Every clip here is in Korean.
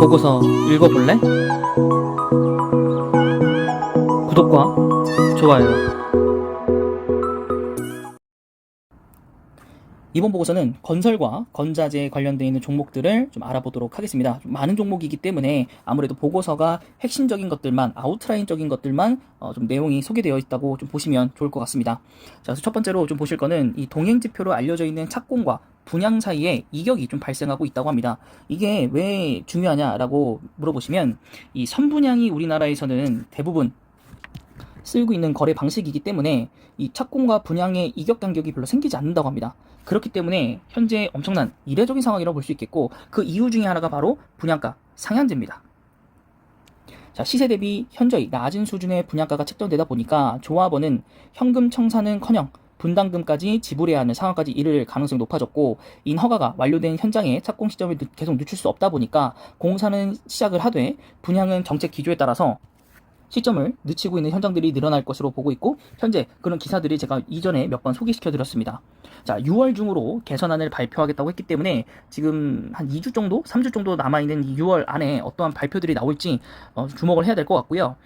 보고서 읽어볼래? 구독과 좋아요. 이번 보고서는 건설과 건자재에 관련되어 있는 종목들을 좀 알아보도록 하겠습니다. 좀 많은 종목이기 때문에 아무래도 보고서가 핵심적인 것들만, 아웃라인적인 것들만 좀 내용이 소개되어 있다고 좀 보시면 좋을 것 같습니다. 자, 그래서 첫 번째로 좀 보실 거는 이 동행지표로 알려져 있는 착공과 분양 사이에 이격이 좀 발생하고 있다고 합니다. 이게 왜 중요하냐라고 물어보시면 이 선분양이 우리나라에서는 대부분 쓰이고 있는 거래 방식이기 때문에 이 착공과 분양의 이격 간격이 별로 생기지 않는다고 합니다. 그렇기 때문에 현재 엄청난 이례적인 상황이라고 볼 수 있겠고, 그 이유 중에 하나가 바로 분양가 상한제입니다. 자, 시세 대비 현저히 낮은 수준의 분양가가 책정되다 보니까 조합원은 현금 청산은커녕 분담금까지 지불해야 하는 상황까지 이를 가능성이 높아졌고, 인허가가 완료된 현장에 착공 시점을 계속 늦출 수 없다 보니까 공사는 시작을 하되 분양은 정책 기조에 따라서 시점을 늦추고 있는 현장들이 늘어날 것으로 보고 있고, 현재 그런 기사들이 제가 이전에 몇 번 소개시켜 드렸습니다. 자, 6월 중으로 개선안을 발표하겠다고 했기 때문에 지금 한 2주 정도, 3주 정도 남아있는 이 6월 안에 어떠한 발표들이 나올지 주목을 해야 될 것 같고요.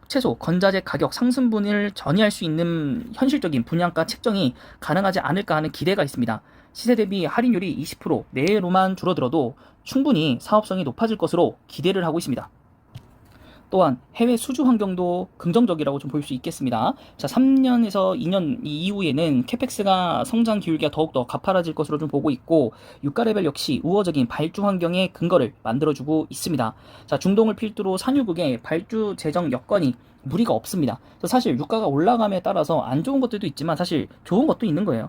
최소 건자재 가격 상승분을 전이할 수 있는 현실적인 분양가 책정이 가능하지 않을까 하는 기대가 있습니다. 시세 대비 할인율이 20% 내로만 줄어들어도 충분히 사업성이 높아질 것으로 기대를 하고 있습니다. 또한 해외 수주 환경도 긍정적이라고 좀 볼 수 있겠습니다. 자, 3년에서 2년 이후에는 캐펙스가 성장 기울기가 더욱더 가파라질 것으로 좀 보고 있고, 유가 레벨 역시 우호적인 발주 환경의 근거를 만들어주고 있습니다. 자, 중동을 필두로 산유국의 발주 재정 여건이 무리가 없습니다. 사실 유가가 올라감에 따라서 안 좋은 것들도 있지만 사실 좋은 것도 있는 거예요.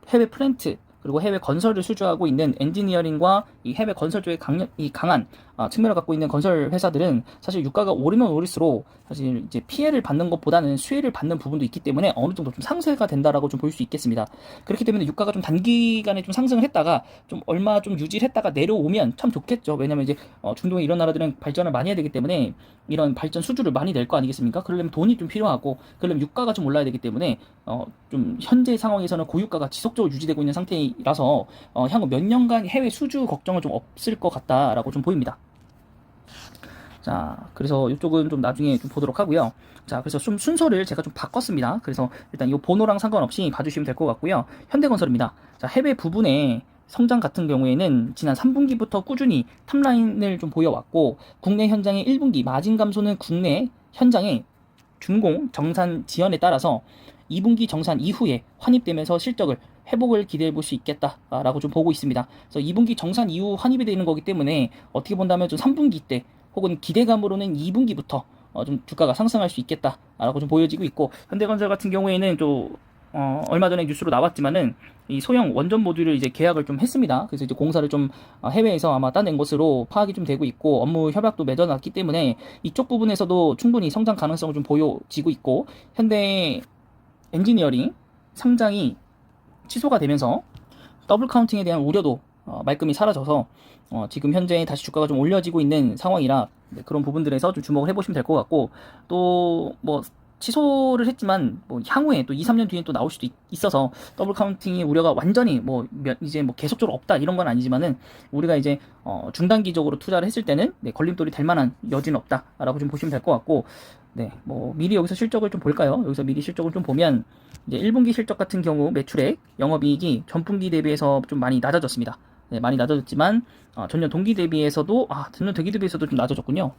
해외 플랜트, 그리고 해외 건설을 수주하고 있는 엔지니어링과 이 해외 건설 쪽에 강한 측면을 갖고 있는 건설 회사들은 사실 유가가 오르면 오를수록 사실 이제 피해를 받는 것보다는 수혜를 받는 부분도 있기 때문에 어느 정도 좀 상쇄가 된다라고 좀 볼 수 있겠습니다. 그렇기 때문에 유가가 좀 단기간에 좀 상승을 했다가 좀 얼마 좀 유지를 했다가 내려오면 참 좋겠죠. 왜냐면 이제 중동의 이런 나라들은 발전을 많이 해야 되기 때문에 이런 발전 수주를 많이 낼 거 아니겠습니까? 그러려면 돈이 좀 필요하고, 그러려면 유가가 좀 올라야 되기 때문에 좀 현재 상황에서는 고유가가 지속적으로 유지되고 있는 상태라서 향후 몇 년간 해외 수주 걱정은 좀 없을 것 같다라고 좀 보입니다. 자, 그래서 이쪽은 좀 나중에 좀 보도록 하고요. 자, 그래서 좀 순서를 제가 좀 바꿨습니다. 그래서 일단 이 번호랑 상관없이 봐주시면 될 것 같고요. 현대건설입니다. 자, 해외 부분에 성장 같은 경우에는 지난 3분기부터 꾸준히 탑라인을 좀 보여왔고, 국내 현장의 1분기 마진 감소는 국내 현장의 준공 정산 지연에 따라서 2분기 정산 이후에 환입되면서 실적을 회복을 기대해 볼 수 있겠다라고 좀 보고 있습니다. 그래서 2분기 정산 이후 환입이 되는 거기 때문에 어떻게 본다면 좀 3분기 때 혹은 기대감으로는 2분기부터 좀 주가가 상승할 수 있겠다라고 좀 보여지고 있고, 현대건설 같은 경우에는 또 얼마 전에 뉴스로 나왔지만은 이 소형 원전 모듈을 이제 계약을 좀 했습니다. 그래서 이제 공사를 좀 해외에서 아마 따낸 것으로 파악이 좀 되고 있고, 업무 협약도 맺어놨기 때문에 이쪽 부분에서도 충분히 성장 가능성을 좀 보여지고 있고, 현대 엔지니어링 상장이 취소가 되면서 더블 카운팅에 대한 우려도 말끔히 사라져서 지금 현재 다시 주가가 좀 올려지고 있는 상황이라 그런 부분들에서 좀 주목을 해보시면 될 것 같고, 또 뭐 취소를 했지만 뭐 향후에 또 2, 3년 뒤에 또 나올 수도 있어서 더블 카운팅의 우려가 완전히 이제 계속적으로 없다 이런 건 아니지만은, 우리가 이제 중단기적으로 투자를 했을 때는 걸림돌이 될 만한 여지는 없다라고 좀 보시면 될 것 같고, 미리 여기서 실적을 좀 볼까요? 여기서 미리 실적을 좀 보면 이제 1분기 실적 같은 경우 매출액, 영업이익이 전분기 대비해서 좀 많이 낮아졌습니다. 많이 낮아졌지만 전년 동기 대비해서도 전년 동기 대비해서도 좀 낮아졌군요.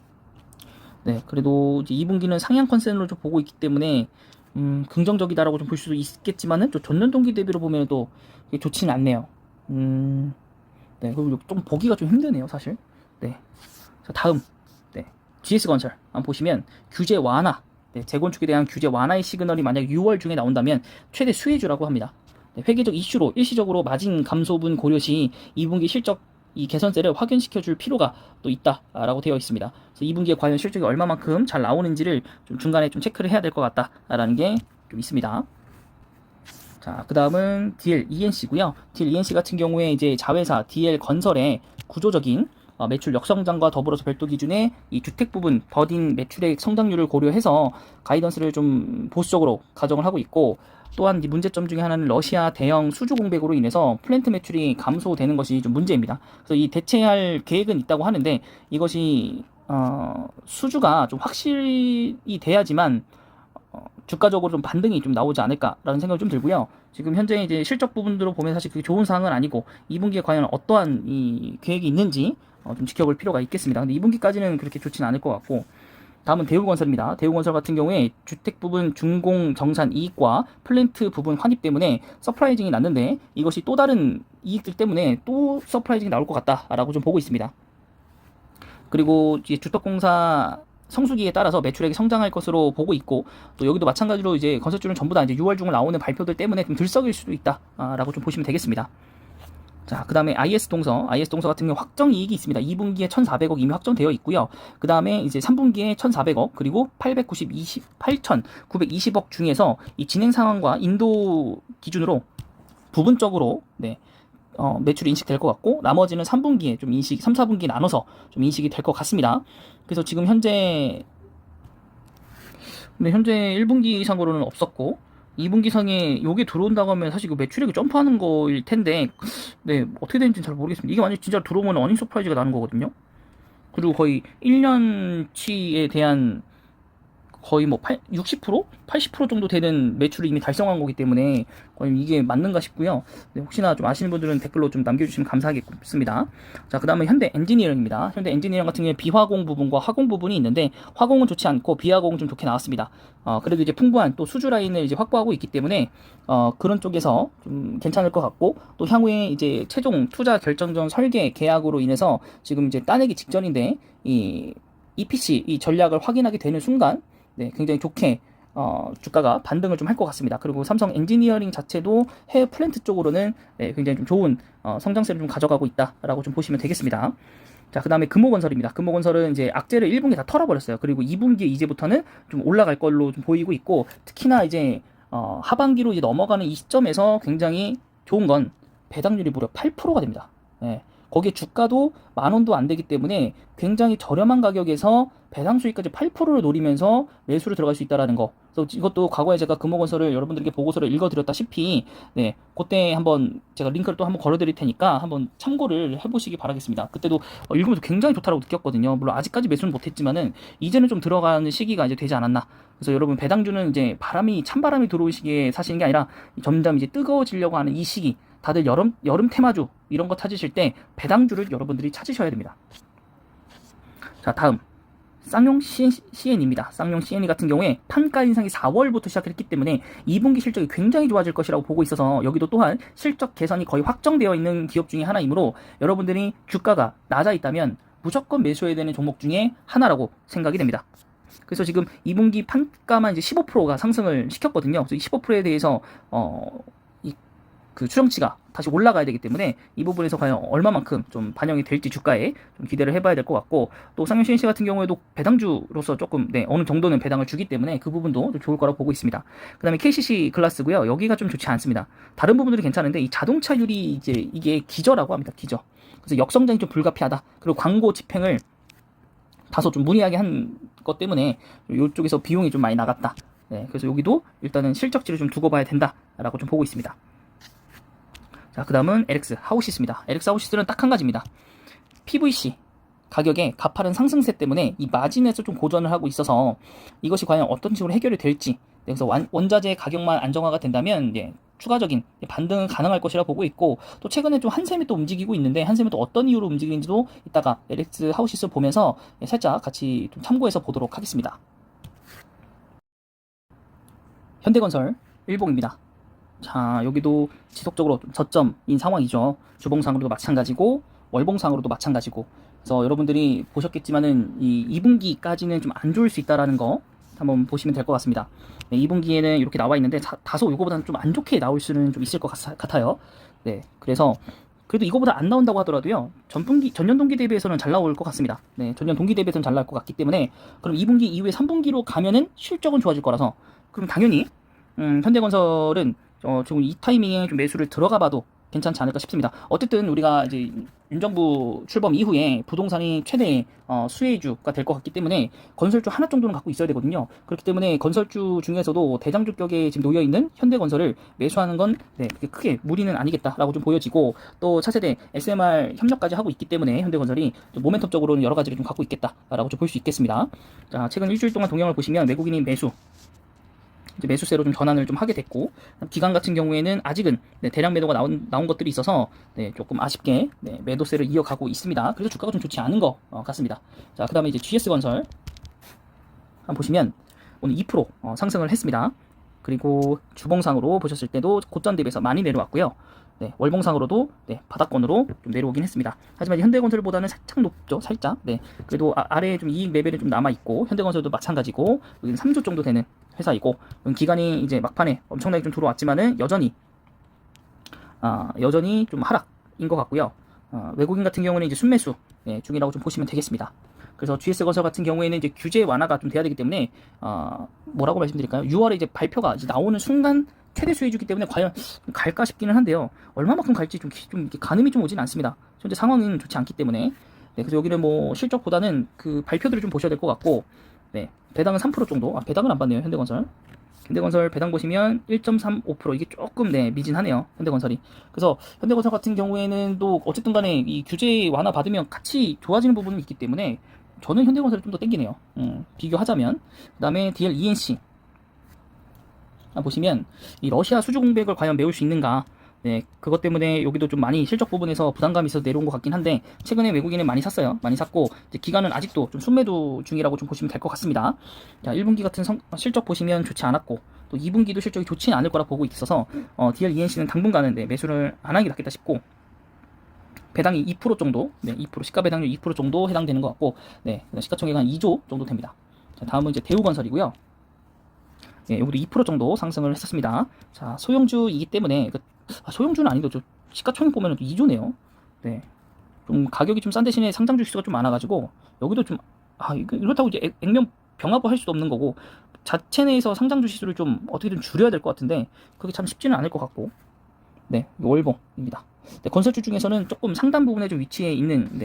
그래도 이제 2분기는 상향 컨센으로 좀 보고 있기 때문에 긍정적이다라고 좀 볼 수도 있겠지만은 또 전년 동기 대비로 보면 또 좋지는 않네요. 그리고 좀 보기가 좀 힘드네요, 사실. 자, 다음 GS건설 한번 보시면 규제 완화, 재건축에 대한 규제 완화의 시그널이 만약 6월 중에 나온다면 최대 수혜주라고 합니다. 회계적 이슈로 일시적으로 마진 감소분 고려 시 2분기 실적 이 개선세를 확인시켜 줄 필요가 또 있다라고 되어 있습니다. 그래서 2분기에 과연 실적이 얼마만큼 잘 나오는지를 좀 중간에 좀 체크를 해야 될 것 같다라는 게 좀 있습니다. 자, 그 다음은 DL ENC고요. DL ENC 같은 경우에 이제 자회사 DL 건설의 구조적인 매출 역성장과 더불어서 별도 기준의 이 주택 부분 더딘 매출액 성장률을 고려해서 가이던스를 좀 보수적으로 가정을 하고 있고, 또한 이 문제점 중에 하나는 러시아 대형 수주 공백으로 인해서 플랜트 매출이 감소되는 것이 좀 문제입니다. 그래서 이 대체할 계획은 있다고 하는데, 이것이 수주가 좀 확실히 돼야지만 주가적으로 좀 반등이 좀 나오지 않을까라는 생각이 좀 들고요. 지금 현재 이제 실적 부분으로 보면 사실 그게 좋은 상황은 아니고, 2분기에 과연 어떠한 이 계획이 있는지 좀 지켜볼 필요가 있겠습니다. 근데 2분기까지는 그렇게 좋지는 않을 것 같고, 다음은 대우건설입니다. 대우건설 같은 경우에 주택 부분 준공 정산 이익과 플랜트 부분 환입 때문에 서프라이징이 났는데, 이것이 또 다른 이익들 때문에 또 서프라이징이 나올 것 같다라고 좀 보고 있습니다. 그리고 이제 주택공사 성수기에 따라서 매출액이 성장할 것으로 보고 있고, 또 여기도 마찬가지로 이제 건설주는 전부 다 이제 6월 중으로 나오는 발표들 때문에 좀 들썩일 수도 있다라고 좀 보시면 되겠습니다. 자, 그 다음에 IS동서 같은 경우 확정 이익이 있습니다. 2분기에 1,400억 이미 확정되어 있고요. 그 다음에 이제 3분기에 1,400억, 그리고 8,920억 중에서 이 진행 상황과 인도 기준으로 부분적으로 매출이 인식될 것 같고, 나머지는 3분기에 좀 3, 4분기 나눠서 좀 인식이 될 것 같습니다. 그래서 지금 현재 1분기 상으로는 없었고, 2분기 상에 요게 들어온다고 하면 사실 그 매출액이 점프하는 거일 텐데, 어떻게 되는지는 잘 모르겠습니다. 이게 만약 진짜 들어오면 어닝 서프라이즈가 나는 거거든요. 그리고 거의 1년치에 대한 거의 뭐 60%? 80% 정도 되는 매출을 이미 달성한 거기 때문에 과연 이게 맞는가 싶고요. 혹시나 좀 아시는 분들은 댓글로 좀 남겨주시면 감사하겠습니다. 자, 그 다음에 현대 엔지니어링입니다. 현대 엔지니어링 같은 경우에 비화공 부분과 화공 부분이 있는데, 화공은 좋지 않고 비화공은 좀 좋게 나왔습니다. 그래도 이제 풍부한 또 수주 라인을 이제 확보하고 있기 때문에 그런 쪽에서 좀 괜찮을 것 같고, 또 향후에 이제 최종 투자 결정전 설계 계약으로 인해서 지금 이제 따내기 직전인데, 이 EPC 이 전략을 확인하게 되는 순간 굉장히 좋게 주가가 반등을 좀 할 것 같습니다. 그리고 삼성 엔지니어링 자체도 해외 플랜트 쪽으로는 굉장히 좀 좋은 성장세를 좀 가져가고 있다라고 좀 보시면 되겠습니다. 자, 그 다음에 금호건설입니다. 금호건설은 이제 악재를 1분기에 다 털어버렸어요. 그리고 2분기에 이제부터는 좀 올라갈 걸로 좀 보이고 있고, 특히나 이제 하반기로 이제 넘어가는 이 시점에서 굉장히 좋은 건 배당률이 무려 8%가 됩니다. 거기에 주가도 10,000원도 안 되기 때문에 굉장히 저렴한 가격에서 배당 수익까지 8%를 노리면서 매수를 들어갈 수 있다라는 거. 그래서 이것도 과거에 제가 금호건설을 여러분들에게 보고서를 읽어드렸다시피, 그때 한번 제가 링크를 또 한번 걸어드릴 테니까 한번 참고를 해보시기 바라겠습니다. 그때도 읽으면서 굉장히 좋다라고 느꼈거든요. 물론 아직까지 매수는 못했지만은 이제는 좀 들어가는 시기가 이제 되지 않았나. 그래서 여러분, 배당주는 이제 찬바람이 들어올 시기에 사시는 게 아니라 점점 이제 뜨거워지려고 하는 이 시기, 다들 여름 테마주 이런 거 찾으실 때 배당주를 여러분들이 찾으셔야 됩니다. 자, 다음 쌍용 CN입니다. 쌍용 CN 같은 경우에 판가 인상이 4월부터 시작했기 때문에 2분기 실적이 굉장히 좋아질 것이라고 보고 있어서, 여기도 또한 실적 개선이 거의 확정되어 있는 기업 중에 하나이므로 여러분들이 주가가 낮아 있다면 무조건 매수해야 되는 종목 중에 하나라고 생각이 됩니다. 그래서 지금 2분기 판가만 이제 15%가 상승을 시켰거든요. 그래서 이 15%에 대해서 그 추정치가 다시 올라가야 되기 때문에 이 부분에서 과연 얼마만큼 좀 반영이 될지 주가에 좀 기대를 해봐야 될 것 같고, 또 쌍용 CNC 같은 경우에도 배당주로서 조금 어느 정도는 배당을 주기 때문에 그 부분도 좀 좋을 거라고 보고 있습니다. 그 다음에 KCC 글라스고요. 여기가 좀 좋지 않습니다. 다른 부분들이 괜찮은데 이 자동차율이 이제 이게 기저라고 합니다. 기저. 그래서 역성장이 좀 불가피하다. 그리고 광고 집행을 다소 좀 무리하게 한 것 때문에 이쪽에서 비용이 좀 많이 나갔다. 그래서 여기도 일단은 실적지를 좀 두고 봐야 된다라고 좀 보고 있습니다. 자, 그 다음은 LX 하우시스입니다. LX 하우시스는 딱 한 가지입니다. PVC 가격의 가파른 상승세 때문에 이 마진에서 좀 고전을 하고 있어서 이것이 과연 어떤 식으로 해결이 될지, 그래서 원자재 가격만 안정화가 된다면 추가적인 반등은 가능할 것이라 보고 있고, 또 최근에 좀 한샘이 또 움직이고 있는데, 한샘이 또 어떤 이유로 움직이는지도 이따가 LX 하우시스 보면서 살짝 같이 좀 참고해서 보도록 하겠습니다. 현대건설 일봉입니다. 자, 여기도 지속적으로 좀 저점인 상황이죠. 주봉상으로도 마찬가지고 월봉상으로도 마찬가지고. 그래서 여러분들이 보셨겠지만은 이 2분기까지는 좀 안 좋을 수 있다라는 거 한번 보시면 될 것 같습니다. 2분기에는 이렇게 나와 있는데 다소 이거보다는 좀 안 좋게 나올 수는 좀 있을 것 같아요. 그래서 그래도 이거보다 안 나온다고 하더라도요, 전년 동기 대비해서는 잘 나올 것 같습니다. 전년 동기 대비해서는 잘 나올 것 같기 때문에, 그럼 2분기 이후에 3분기로 가면은 실적은 좋아질 거라서, 그럼 당연히 현대건설은 지금 이 타이밍에 좀 매수를 들어가 봐도 괜찮지 않을까 싶습니다. 어쨌든 우리가 이제 윤 정부 출범 이후에 부동산이 최대 수혜주가 될 것 같기 때문에 건설주 하나 정도는 갖고 있어야 되거든요. 그렇기 때문에 건설주 중에서도 대장주격에 지금 놓여 있는 현대건설을 매수하는 건 그렇게 크게 무리는 아니겠다라고 좀 보여지고, 또 차세대 SMR 협력까지 하고 있기 때문에 현대건설이 좀 모멘텀적으로는 여러 가지를 좀 갖고 있겠다라고 좀 볼 수 있겠습니다. 자, 최근 일주일 동안 동향을 보시면 외국인이 이제 매수세로 좀 전환을 좀 하게 됐고, 기관 같은 경우에는 아직은 대량 매도가 나온 것들이 있어서 조금 아쉽게 매도세를 이어가고 있습니다. 그래서 주가가 좀 좋지 않은 것 같습니다. 자, 그 다음에 이제 GS건설 한번 보시면 오늘 2% 상승을 했습니다. 그리고 주봉상으로 보셨을 때도 고점 대비해서 많이 내려왔고요. 월봉상으로도 바닥권으로 좀 내려오긴 했습니다. 하지만 현대건설보다는 살짝 높죠, 살짝. 그래도 아래에 좀 이익 레벨이 좀 남아 있고, 현대건설도 마찬가지고, 여기는 3조 정도 되는 회사이고, 기간이 이제 막판에 엄청나게 좀 들어왔지만은 여전히 좀 하락인 것 같고요. 외국인 같은 경우는 이제 순매수 중이라고 좀 보시면 되겠습니다. 그래서 GS건설 같은 경우에는 이제 규제 완화가 좀 돼야 되기 때문에 뭐라고 말씀드릴까요? 6월에 이제 발표가 이제 나오는 순간 최대 수혜주기 때문에 과연 갈까 싶기는 한데요. 얼마만큼 갈지 좀 이렇게 가늠이 좀 오진 않습니다. 현재 상황은 좋지 않기 때문에. 그래서 여기는 뭐 실적보다는 그 발표들을 좀 보셔야 될 것 같고, 배당은 3% 정도. 배당은 안 받네요, 현대건설 배당 보시면 1.35%, 이게 조금 미진하네요, 현대건설이. 그래서 현대건설 같은 경우에는 또 어쨌든 간에 이 규제 완화 받으면 같이 좋아지는 부분이 있기 때문에 저는 현대건설이 좀 더 땡기네요. 비교하자면. 그 다음에 DL ENC 보시면 이 러시아 수주 공백을 과연 메울 수 있는가, 그것 때문에 여기도 좀 많이 실적 부분에서 부담감이 있어서 내려온 것 같긴 한데, 최근에 외국인은 많이 샀어요. 많이 샀고, 이제 기간은 아직도 좀 순매도 중이라고 좀 보시면 될 것 같습니다. 자, 1분기 같은 실적 보시면 좋지 않았고, 또 2분기도 실적이 좋지는 않을 거라 보고 있어서 DL ENC는 당분간은 매수를 안 하는 게 낫겠다 싶고, 배당이 2% 정도, 2% 시가 배당률 2% 정도 해당되는 것 같고, 시가총액 한 2조 정도 됩니다. 자, 다음은 이제 대우건설이고요. 여기도 2% 정도 상승을 했었습니다. 자, 소형주이기 때문에 소형주는 아닌데 시가총액 보면 2조네요. 좀 가격이 좀 싼 대신에 상장 주식수가 좀 많아가지고 여기도 좀 이렇다고 이제 액면 병합을 할 수도 없는 거고, 자체 내에서 상장 주식수를 좀 어떻게든 줄여야 될 것 같은데 그게 참 쉽지는 않을 것 같고, 월봉입니다. 건설주 중에서는 조금 상단 부분에 좀 위치해 있는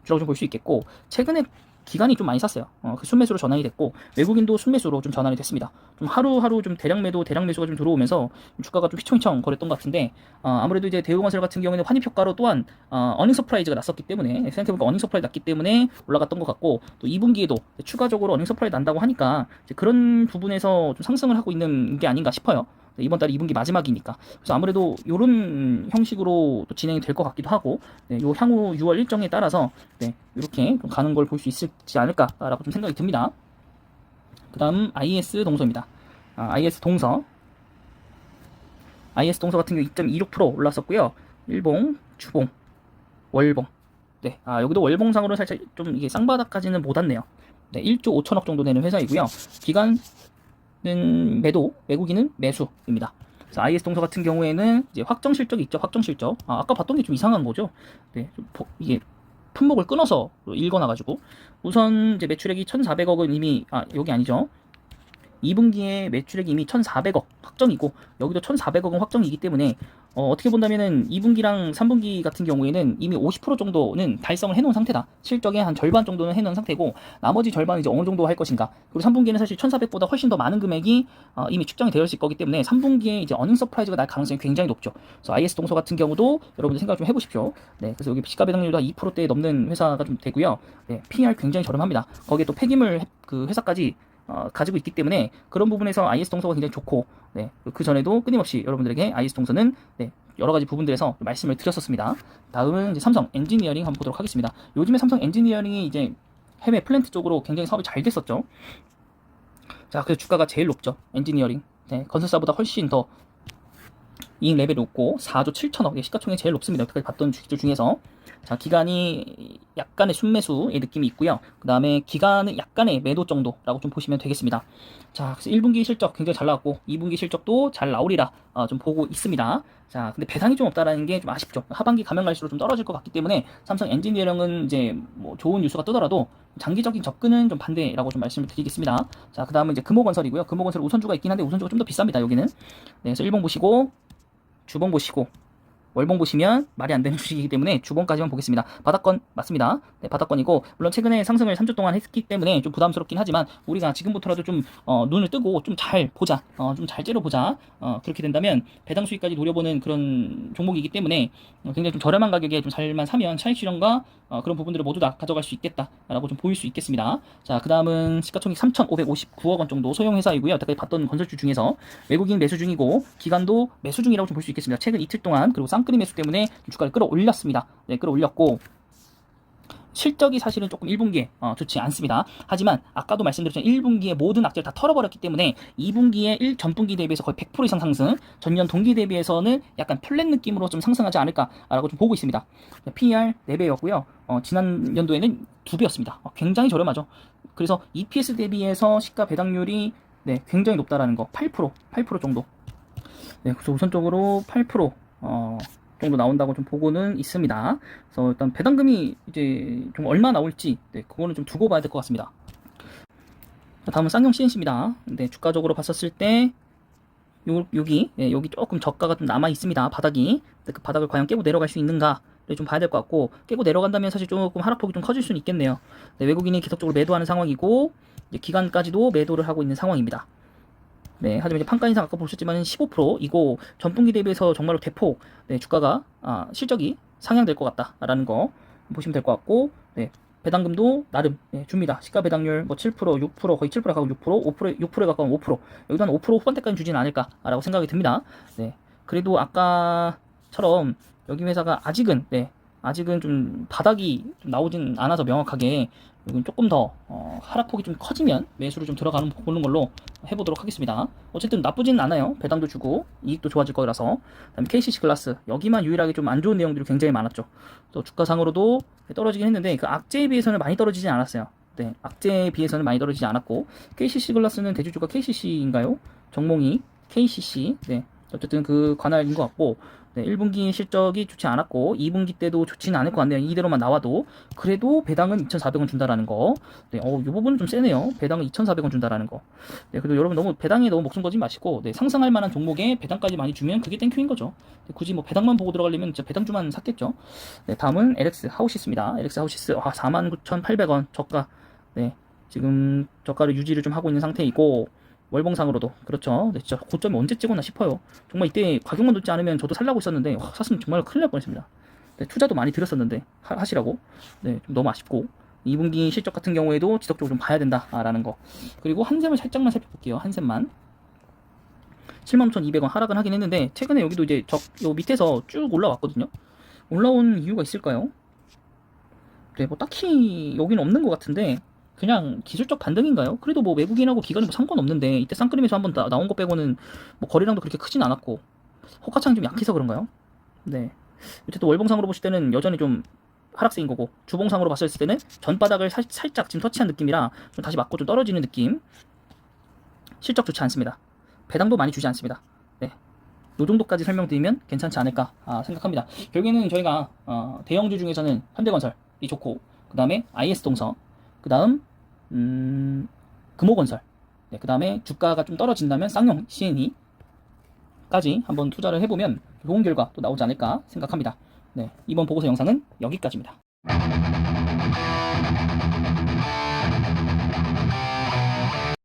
주라고 좀 볼 수 있겠고, 최근에 기간이 좀 많이 샀어요. 그 순매수로 전환이 됐고, 외국인도 순매수로 좀 전환이 됐습니다. 좀 하루하루 좀 대량 매수가 좀 들어오면서 주가가 좀 휘청휘청 거렸던 것 같은데, 아무래도 이제 대우건설 같은 경우에는 환입 효과로 또한 어닝 서프라이즈가 났었기 때문에, 생각해보니까 어닝 서프라이즈 났기 때문에 올라갔던 것 같고, 또 2분기에도 추가적으로 어닝 서프라이즈 난다고 하니까 이제 그런 부분에서 좀 상승을 하고 있는 게 아닌가 싶어요. 이번 달 2분기 마지막이니까. 그래서 아무래도 이런 형식으로 또 진행이 될 것 같기도 하고, 요 향후 6월 일정에 따라서 이렇게 좀 가는 걸 볼 수 있지 않을까라고 좀 생각이 듭니다. 그 다음 IS 동서입니다. IS 동서 같은 경우 2.26% 올랐었고요. 일봉, 주봉, 월봉. 여기도 월봉상으로 살짝 좀 이게 쌍바닥까지는 못 왔네요. 1조 5천억 정도 되는 회사이고요. 기간 외국인은 매수입니다. 그래서 IS 동서 같은 경우에는 이제 확정 실적이 있죠. 확정 실적. 아까 봤던 게 좀 이상한 거죠. 이게 품목을 끊어서 읽어놔가지고, 우선 이제 매출액이 1,400억은 이미 여기 아니죠. 2분기에 매출액이 이미 1,400억 확정이고, 여기도 1,400억은 확정이기 때문에 어떻게 본다면은 2분기랑 3분기 같은 경우에는 이미 50% 정도는 달성을 해놓은 상태다. 실적의 한 절반 정도는 해놓은 상태고, 나머지 절반은 이제 어느 정도 할 것인가. 그리고 3분기에는 사실 1,400보다 훨씬 더 많은 금액이 이미 측정이 되어 있을 거기 때문에 3분기에 이제 어닝 서프라이즈가 날 가능성이 굉장히 높죠. 그래서 IS 동서 같은 경우도 여러분들 생각 좀 해보십시오. 그래서 여기 시가 배당률도 2%대 넘는 회사가 좀 되고요. PER 굉장히 저렴합니다. 거기에 또 폐기물 그 회사까지 가지고 있기 때문에 그런 부분에서 IS 동서가 굉장히 좋고, 그 전에도 끊임없이 여러분들에게 IS 동서는 여러 가지 부분들에서 말씀을 드렸었습니다. 다음은 이제 삼성 엔지니어링 한번 보도록 하겠습니다. 요즘에 삼성 엔지니어링이 이제 해외 플랜트 쪽으로 굉장히 사업이 잘 됐었죠. 자, 그래서 주가가 제일 높죠. 엔지니어링. 건설사보다 훨씬 더 이익 레벨이 높고 4조 7천억, 시가총액이 제일 높습니다. 여태까지 봤던 주식들 중에서. 자, 기간이 약간의 순매수의 느낌이 있고요. 그 다음에 기간은 약간의 매도 정도라고 좀 보시면 되겠습니다. 자, 그래서 1분기 실적 굉장히 잘 나왔고 2분기 실적도 잘 나오리라 좀 보고 있습니다. 자, 근데 배당이 좀 없다라는 게 좀 아쉽죠. 하반기 가면 갈수록 좀 떨어질 것 같기 때문에 삼성 엔지니어링은 이제 뭐 좋은 뉴스가 뜨더라도 장기적인 접근은 좀 반대라고 좀 말씀을 드리겠습니다. 자, 그 다음은 이제 금호건설이고요. 금호건설 우선주가 있긴 한데 우선주가 좀 더 비쌉니다. 여기는. 그래서 1번 보시고 주봉 보시고 월봉 보시면 말이 안 되는 주식이기 때문에 주봉까지만 보겠습니다. 바닥권 맞습니다. 네, 바닥권이고 물론 최근에 상승을 3주 동안 했기 때문에 좀 부담스럽긴 하지만 우리가 지금부터라도 좀 눈을 뜨고 좀 잘 보자, 좀 잘 째려보자. 그렇게 된다면 배당 수익까지 노려보는 그런 종목이기 때문에 굉장히 좀 저렴한 가격에 좀 잘만 사면 차익 실현과 그런 부분들을 모두 다 가져갈 수 있겠다라고 좀 보일 수 있겠습니다. 자, 그 다음은 시가총액 3,559억 원 정도 소형 회사이고요. 여태까지 봤던 건설주 중에서 외국인 매수 중이고 기관도 매수 중이라고 좀 볼 수 있겠습니다. 최근 이틀 동안 그리고 쌍끌이 매수 때문에 주가를 끌어올렸습니다. 네, 끌어올렸고 실적이 사실은 조금 1분기에 좋지 않습니다. 하지만 아까도 말씀드렸지만 1분기에 모든 악재를 다 털어버렸기 때문에 2분기에 전분기 대비해서 거의 100% 이상 상승, 전년 동기 대비해서는 약간 플랫 느낌으로 좀 상승하지 않을까라고 좀 보고 있습니다. PER 4배였고요. 지난 연도에는 2배였습니다. 굉장히 저렴하죠. 그래서 EPS 대비해서 시가 배당률이 네, 굉장히 높다라는 거. 8% 정도. 네, 그래서 우선적으로 8% 정도 나온다고 좀 보고는 있습니다. 그래서 일단 배당금이 이제 좀 얼마 나올지 네, 그거는 좀 두고 봐야 될 것 같습니다. 다음은 쌍용 CNC입니다. 네, 주가적으로 봤었을 때 여기 조금 저가가 좀 남아 있습니다. 바닥이. 네, 그 바닥을 과연 깨고 내려갈 수 있는가? 좀 봐야 될 것 같고 깨고 내려간다면 사실 조금 하락폭이 좀 커질 수는 있겠네요. 네, 외국인이 계속적으로 매도하는 상황이고 이제 기관까지도 매도를 하고 있는 상황입니다. 네, 하지만 이제 판가 인상 아까 보셨지만 15%이고 전분기 대비해서 정말로 대폭 네, 주가가 실적이 상향될 것 같다라는 거 보시면 될 것 같고 네, 배당금도 나름 네, 줍니다. 시가 배당률 뭐 7%, 6% 거의 7%에 가까운 6%, 6%에 가까운 5% 여기도 한 5% 후반대까지 주지는 않을까라고 생각이 듭니다. 네, 그래도 아까처럼 여기 회사가 아직은 좀 바닥이 좀 나오진 않아서 명확하게 여기는 조금 더 하락폭이 좀 커지면 매수를 좀 보는 걸로 해보도록 하겠습니다. 어쨌든 나쁘지는 않아요. 배당도 주고 이익도 좋아질 거라서. 그다음에 KCC 글라스 여기만 유일하게 좀 안 좋은 내용들이 굉장히 많았죠. 또 주가상으로도 떨어지긴 했는데 그 악재에 비해서는 많이 떨어지진 않았어요. 네, 악재에 비해서는 많이 떨어지지 않았고 KCC 글라스는 대주주가 KCC인가요? 정몽이 KCC. 네, 어쨌든 그 관할인 것 같고. 네, 1분기 실적이 좋지 않았고 2분기 때도 좋지는 않을 것 같네요. 이대로만 나와도 그래도 배당은 2,400원 준다라는 거. 네, 이 부분은 좀 세네요. 배당은 2,400원 준다라는 거. 네, 그래도 여러분 너무 배당에 너무 목숨 걸지 마시고 네, 상승할 만한 종목에 배당까지 많이 주면 그게 땡큐인 거죠. 네, 굳이 뭐 배당만 보고 들어가려면 진짜 배당주만 샀겠죠. 네, 다음은 LX 하우시스입니다. LX 하우시스 49,800원 저가. 네, 지금 저가를 유지를 좀 하고 있는 상태이고 월봉상으로도 그렇죠. 네, 진짜 고점이 언제 찍었나 싶어요. 정말 이때 가격만 놓지 않으면 저도 살라고 했었는데 샀으면 정말 큰일 날 뻔했습니다. 네, 투자도 많이 들였었는데 하시라고. 네, 좀 너무 아쉽고 2분기 실적 같은 경우에도 지속적으로 좀 봐야 된다라는 거. 그리고 한샘을 살짝만 살펴볼게요. 한샘만 75,200원 하락은 하긴 했는데 최근에 여기도 이제 요 밑에서 쭉 올라왔거든요. 올라온 이유가 있을까요? 네, 뭐 딱히 여기는 없는 것 같은데 그냥 기술적 반등인가요? 그래도 뭐 외국인하고 기관이 뭐 상관없는데 이때 쌍끌림에서 한번 나온 거 빼고는 뭐 거래량도 그렇게 크진 않았고 호가창이 좀 약해서 그런가요? 네, 어쨌든 월봉상으로 보실 때는 여전히 좀 하락세인 거고 주봉상으로 봤을 때는 전바닥을 살짝 지금 터치한 느낌이라 좀 다시 맞고 좀 떨어지는 느낌. 실적 좋지 않습니다. 배당도 많이 주지 않습니다. 네, 요 정도까지 설명드리면 괜찮지 않을까 생각합니다. 결국에는 저희가 대형주 중에서는 현대건설이 좋고 그 다음에 IS동성 그 다음 금호건설 네, 그 다음에 주가가 좀 떨어진다면 쌍용 CNE까지 한번 투자를 해보면 좋은 결과 또 나오지 않을까 생각합니다. 네, 이번 보고서 영상은 여기까지입니다.